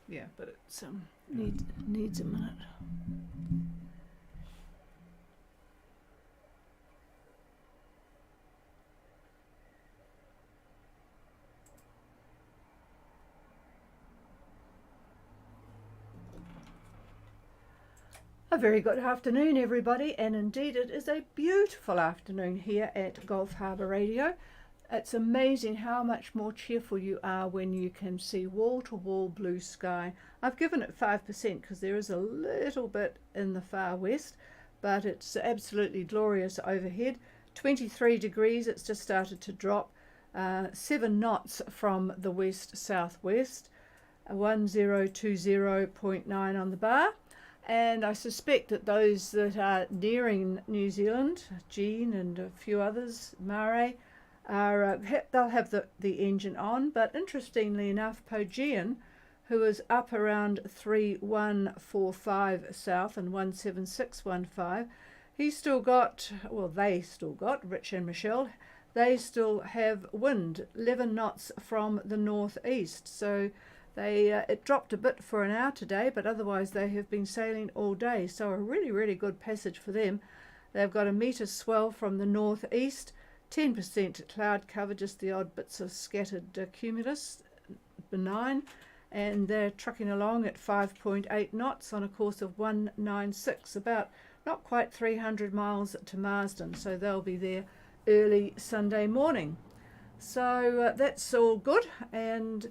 Yeah, but it's needs a minute. A very good afternoon, everybody, and indeed it is a beautiful afternoon here at Gulf Harbour Radio. It's amazing how much more cheerful you are when you can see wall-to-wall blue sky. I've given it 5% because there is a little bit in the far west, but it's absolutely glorious overhead. 23 degrees, it's just started to drop. 7 knots from the west-southwest, 1020.9 on the bar. And I suspect that those that are nearing New Zealand, Jean and a few others, Mare, are they'll have the engine on. But interestingly enough, Pogean, who is up around 3145 south and 17615, he's still got, well, they still got, Rich and Michelle, they still have wind, 11 knots from the northeast. So it dropped a bit for an hour today, but otherwise they have been sailing all day. So a really, really good passage for them. They've got a metre swell from the northeast, 10% cloud cover, just the odd bits of scattered cumulus, benign. And they're trucking along at 5.8 knots on a course of 196, about not quite 300 miles to Marsden. So they'll be there early Sunday morning. So that's all good. And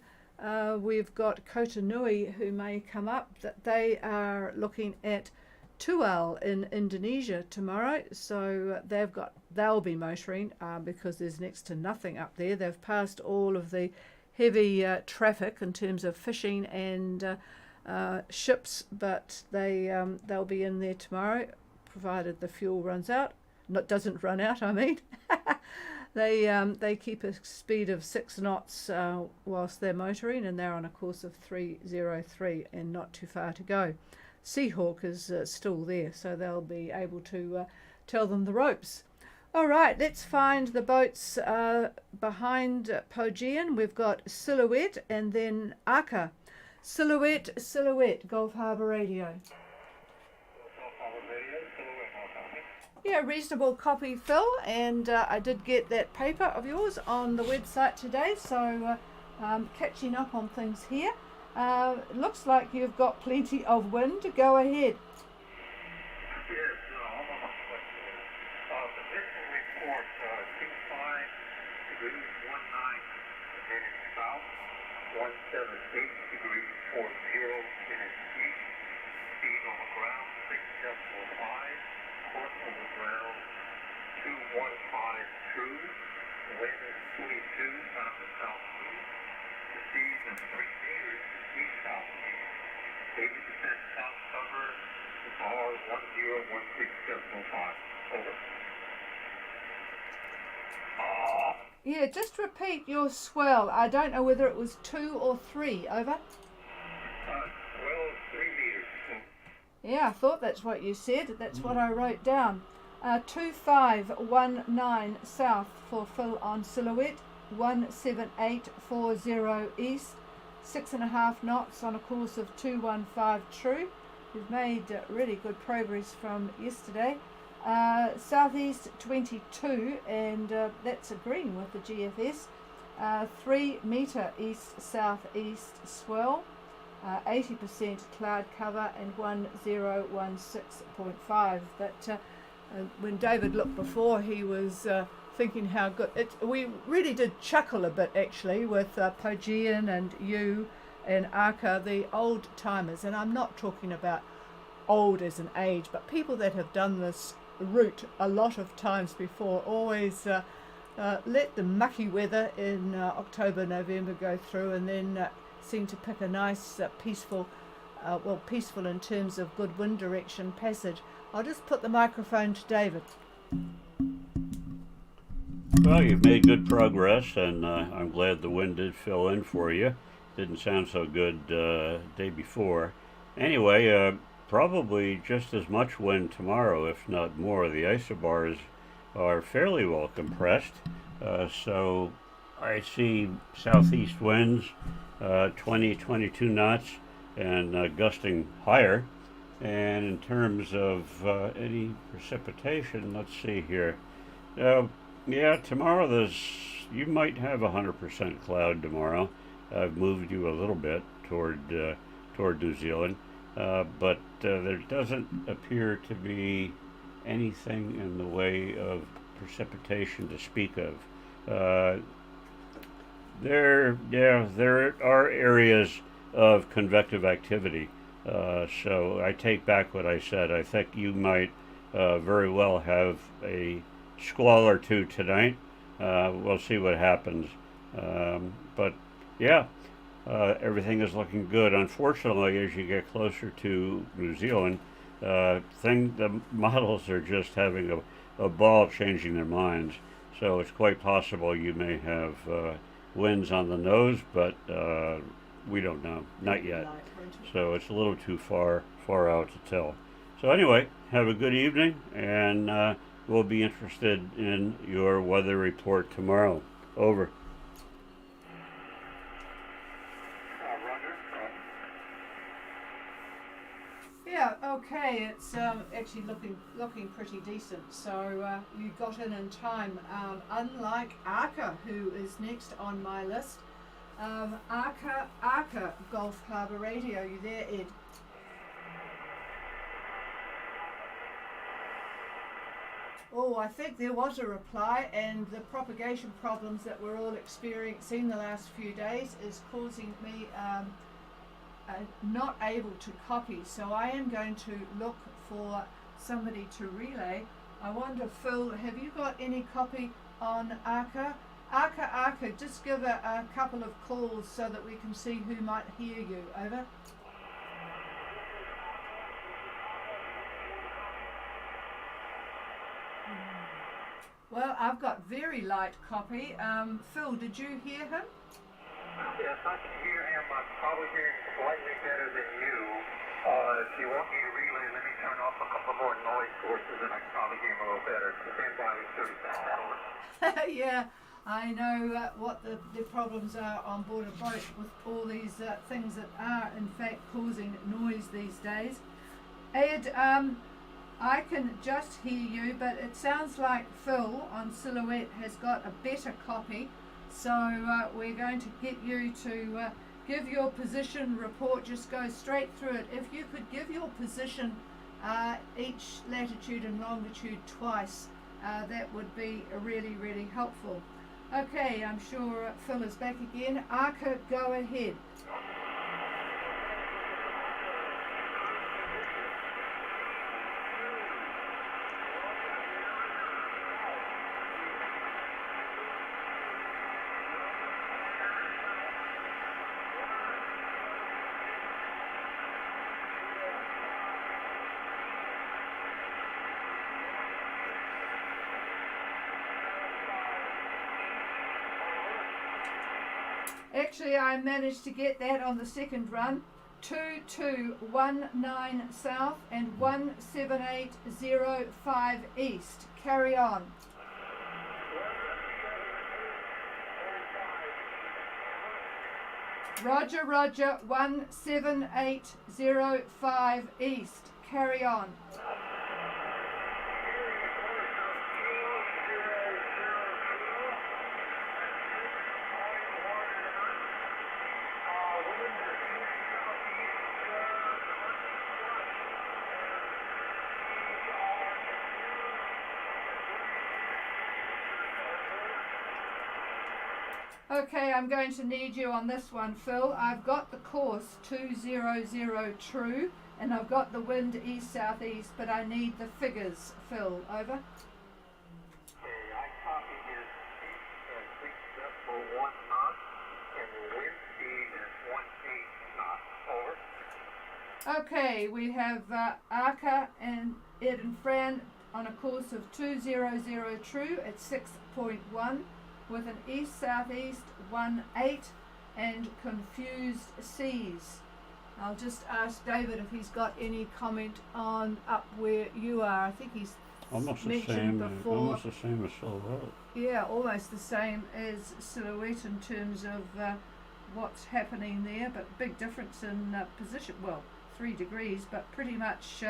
we've got Kota Nui who may come up, that they are looking at Tual in Indonesia tomorrow. So they'll be motoring because there's next to nothing up there. They've passed all of the heavy traffic in terms of fishing and ships, but they'll be in there tomorrow, provided the fuel runs out. Doesn't run out, I mean. They keep a speed of 6 knots whilst they're motoring, and they're on a course of 303 and not too far to go. Seahawk is still there, so they'll be able to tell them the ropes. All right, let's find the boats behind Pogean. We've got Silhouette and then Aka. Silhouette, Gulf Harbour Radio. Yeah, reasonable copy, Phil, and I did get that paper of yours on the website today, so catching up on things here. Looks like you've got plenty of wind. Go ahead. Yes, almost like the visual report, 25 degrees 19 minutes south, 178 degrees 40 minutes east, speed on the ground 6.5. Course on the ground 2152, wind is 22 out of the southeast, the seas is 3 meters east southeast, 80% south cover, R 1016.05. Over. Yeah, just repeat your swell. I don't know whether it was 2 or 3. Over. Well, 3 meters. Yeah, I thought that's what you said. That's what I wrote down. 2519 south for Phil on Silhouette, 17840 east, 6.5 knots on a course of 215 true. We've made really good progress from yesterday. Southeast 22, and that's agreeing with the GFS. 3 metre east southeast swell. 80% cloud cover and 1016.5. But when David looked before, he was thinking how good we really did chuckle a bit actually with Pogean and you and Aka, the old timers. And I'm not talking about old as an age, but people that have done this route a lot of times before always let the mucky weather in October, November go through, and then seem to pick a nice peaceful in terms of good wind direction passage. I'll just put the microphone to David. Well, you've made good progress, and I'm glad the wind did fill in for you. Didn't sound so good day before. Anyway, probably just as much wind tomorrow, if not more. The isobars are fairly well compressed, so I see southeast winds 20-22 knots and gusting higher. And in terms of any precipitation, let's see here. Yeah, tomorrow you might have 100% cloud tomorrow. I've moved you a little bit toward New Zealand, but there doesn't appear to be anything in the way of precipitation to speak of. Uh, there are areas of convective activity. So I take back what I said. I think you might very well have a squall or two tonight. We'll see what happens. But yeah, everything is looking good. Unfortunately, as you get closer to New Zealand, the models are just having a ball changing their minds. So it's quite possible you may have winds on the nose, but we don't know, not yet. So it's a little too far out to tell. So anyway, have a good evening, and we'll be interested in your weather report tomorrow. Over. Roger. Yeah, okay, it's actually looking pretty decent. So you got in time. Unlike Arca, who is next on my list. Arca Golf Harbour Radio. You there, Ed? Oh, I think there was a reply, and the propagation problems that we're all experiencing the last few days is causing me not able to copy. So I am going to look for somebody to relay. I wonder, Phil, have you got any copy on Arca? Arca, just give a couple of calls so that we can see who might hear you. Over. Well, I've got very light copy. Phil, did you hear him? Yes, I can hear him. I'm probably hearing slightly better than you. If you want me to relay, let me turn off a couple more noise sources and I can probably hear him a little better. Stand by with 30 seconds. Yeah, I know what the problems are on board a boat with all these things that are in fact causing noise these days. Ed, I can just hear you, but it sounds like Phil on Silhouette has got a better copy. So we're going to get you to give your position report. Just go straight through it. If you could give your position each latitude and longitude twice, that would be really, really helpful. Okay, I'm sure Phil is back again. Arca, go ahead. Actually, I managed to get that on the second run. 2219 south and 17805 east. Carry on. Roger, 17805 east. Carry on. Okay, I'm going to need you on this one, Phil. I've got the course 200 true, and I've got the wind east-southeast, but I need the figures, Phil. Over. Okay, I copy his 6.1 knots, and the wind speed is 18 knots. Over. Okay, we have Arca and Ed and Fran on a course of 200 true at 6.1. with an east-southeast 18 and confused seas. I'll just ask David if he's got any comment on up where you are. I think he's Almost the mentioned same. before. Almost the same as Silhouette. Yeah, almost the same as Silhouette in terms of what's happening there, but big difference in position. Well, 3 degrees, but pretty much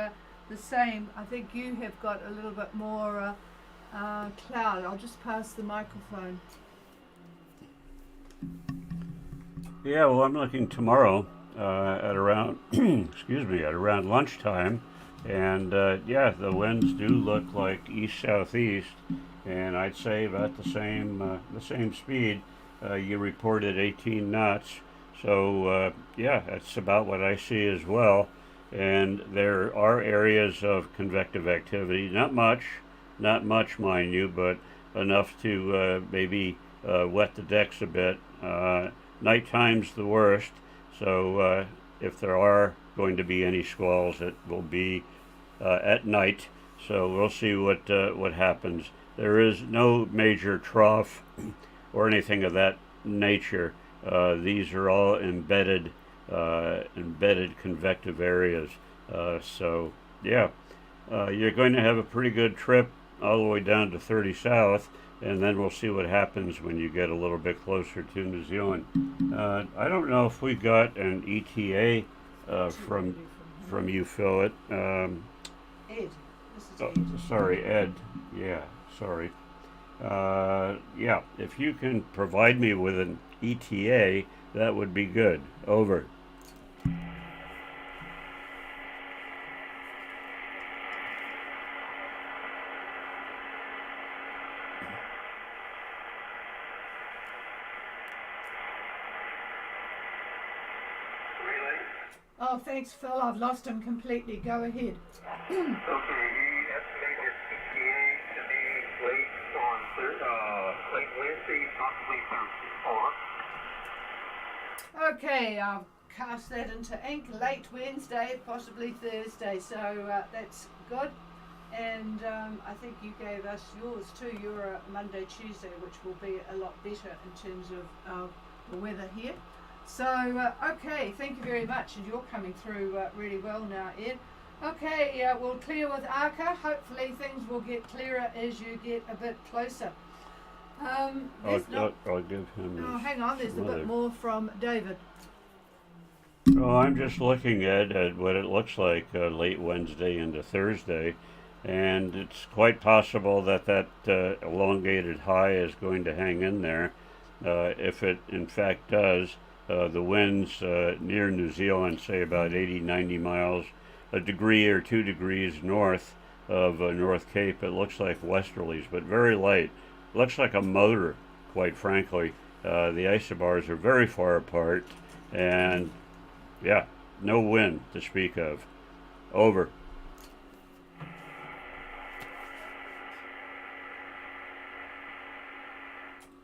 the same. I think you have got a little bit more cloud. I'll just pass the microphone. Yeah, well, I'm looking tomorrow at around, excuse me, at around lunchtime, and yeah, the winds do look like east southeast, and I'd say about the same speed. You reported 18 knots, so yeah, that's about what I see as well. And there are areas of convective activity, not much, mind you, but enough to maybe wet the decks a bit. Nighttime's the worst, so if there are going to be any squalls, it will be at night. So we'll see what happens. There is no major trough or anything of that nature. These are all embedded convective areas. So yeah, you're going to have a pretty good trip all the way down to 30 south, and then we'll see what happens when you get a little bit closer to New Zealand. I don't know if we got an ETA from you, Phil. Ed. This is Ed. Sorry, Ed. Yeah, sorry. Yeah, if you can provide me with an ETA, that would be good. Over. Relay. Oh, thanks, Phil. I've lost him completely. Go ahead. Okay, he estimated ETA to be late on late Wednesday, possibly Thursday. Over. Okay, I'll cast that into ink. Late Wednesday, possibly Thursday. So that's good. And I think you gave us yours too. You're Monday, Tuesday, which will be a lot better in terms of the weather here. So, okay, thank you very much. And you're coming through really well now, Ed. Okay, we'll clear with Arca. Hopefully things will get clearer as you get a bit closer. I'll give him. Oh, hang on, there's a bit more from David. Oh, I'm just looking at what it looks like late Wednesday into Thursday, and it's quite possible that elongated high is going to hang in there. If it in fact does, the winds near New Zealand, say about 80, 90 miles, a degree or 2 degrees north of North Cape, it looks like westerlies, but very light. Looks like a motor, quite frankly. The isobars are very far apart, and yeah, no wind to speak of. Over.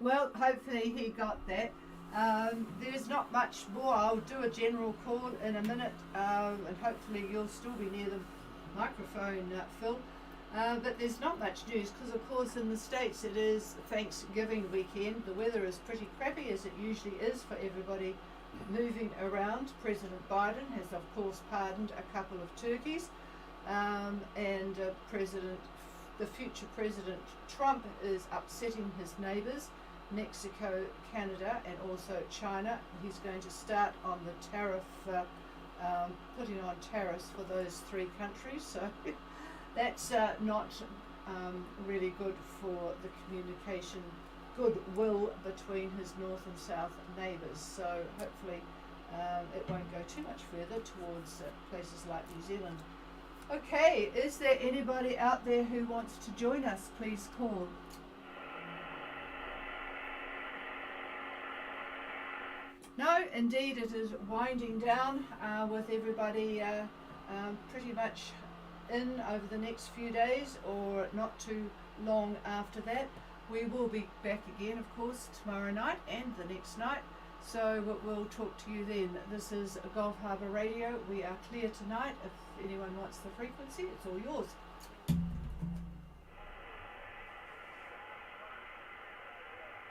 Well, hopefully he got that. There's not much more. I'll do a general call in a minute, and hopefully you'll still be near the microphone, Phil. But there's not much news because, of course, in the States it is Thanksgiving weekend. The weather is pretty crappy, as it usually is for everybody moving around. President Biden has, of course, pardoned a couple of turkeys, and the future President Trump is upsetting his neighbours, Mexico, Canada, and also China. He's going to start on the tariff, putting on tariffs for those 3 countries. So that's not really good for the communication, goodwill between his north and south neighbours. So hopefully it won't go too much further towards places like New Zealand. Okay, is there anybody out there who wants to join us? Please call. No, indeed, it is winding down with everybody pretty much in over the next few days, or not too long after that. We will be back again, of course, tomorrow night and the next night. So we'll talk to you then. This is Gulf Harbour Radio. We are clear tonight. If anyone wants the frequency, it's all yours.